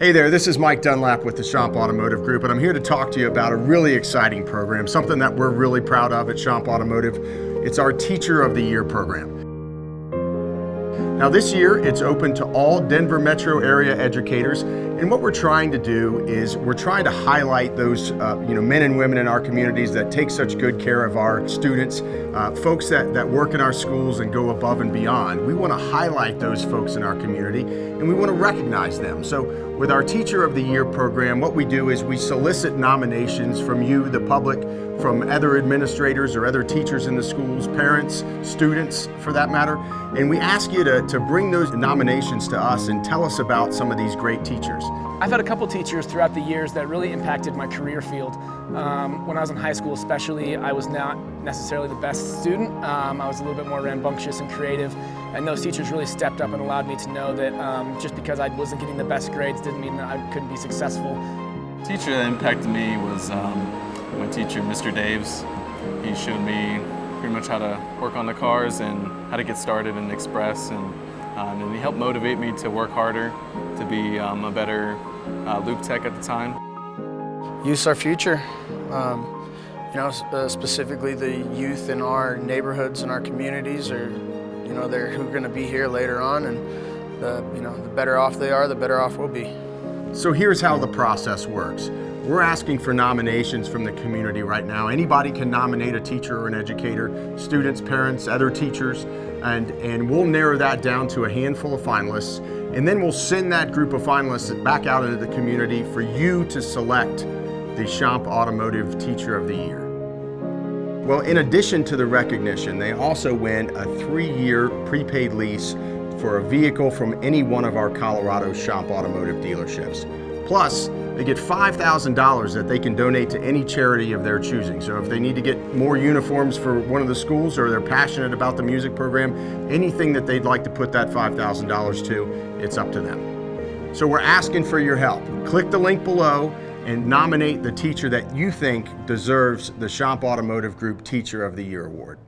Hey there, this is Mike Dunlap with the Schomp Automotive Group, and I'm here to talk to you about a really exciting program, something that we're really proud of at Schomp Automotive. It's our Teacher of the Year program. Now this year, it's open to all Denver metro area educators, and what we're trying to do is we're trying to highlight those men and women in our communities that take such good care of our students, folks that work in our schools and go above and beyond. We want to highlight those folks in our community, and we want to recognize them. So with our Teacher of the Year program, what we do is we solicit nominations from you, the public, from other administrators or other teachers in the schools, parents, students for that matter, and we ask you to bring those nominations to us and tell us about some of these great teachers. I've had a couple teachers throughout the years that really impacted my career field. When I was in high school especially, I was not necessarily the best student. I was a little bit more rambunctious and creative, and those teachers really stepped up and allowed me to know that just because I wasn't getting the best grades didn't mean that I couldn't be successful. The teacher that impacted me was my teacher, Mr. Daves. He showed me pretty much how to work on the cars and how to get started and express, and he helped motivate me to work harder, to be a better loop tech at the time. Youth's our future. Specifically the youth in our neighborhoods and our communities are, they're who are going to be here later on, and the better off they are, the better off we'll be. So here's how the process works. We're asking for nominations from the community right now. Anybody can nominate a teacher or an educator, students, parents, other teachers, and we'll narrow that down to a handful of finalists, and then we'll send that group of finalists back out into the community for you to select the Schomp Automotive Teacher of the Year. Well, in addition to the recognition, they also win a 3-year prepaid lease for a vehicle from any one of our Colorado Schomp Automotive dealerships. Plus, they get $5,000 that they can donate to any charity of their choosing. So if they need to get more uniforms for one of the schools, or they're passionate about the music program, anything that they'd like to put that $5,000 to, it's up to them. So we're asking for your help. Click the link below and nominate the teacher that you think deserves the Schomp Automotive Group Teacher of the Year award.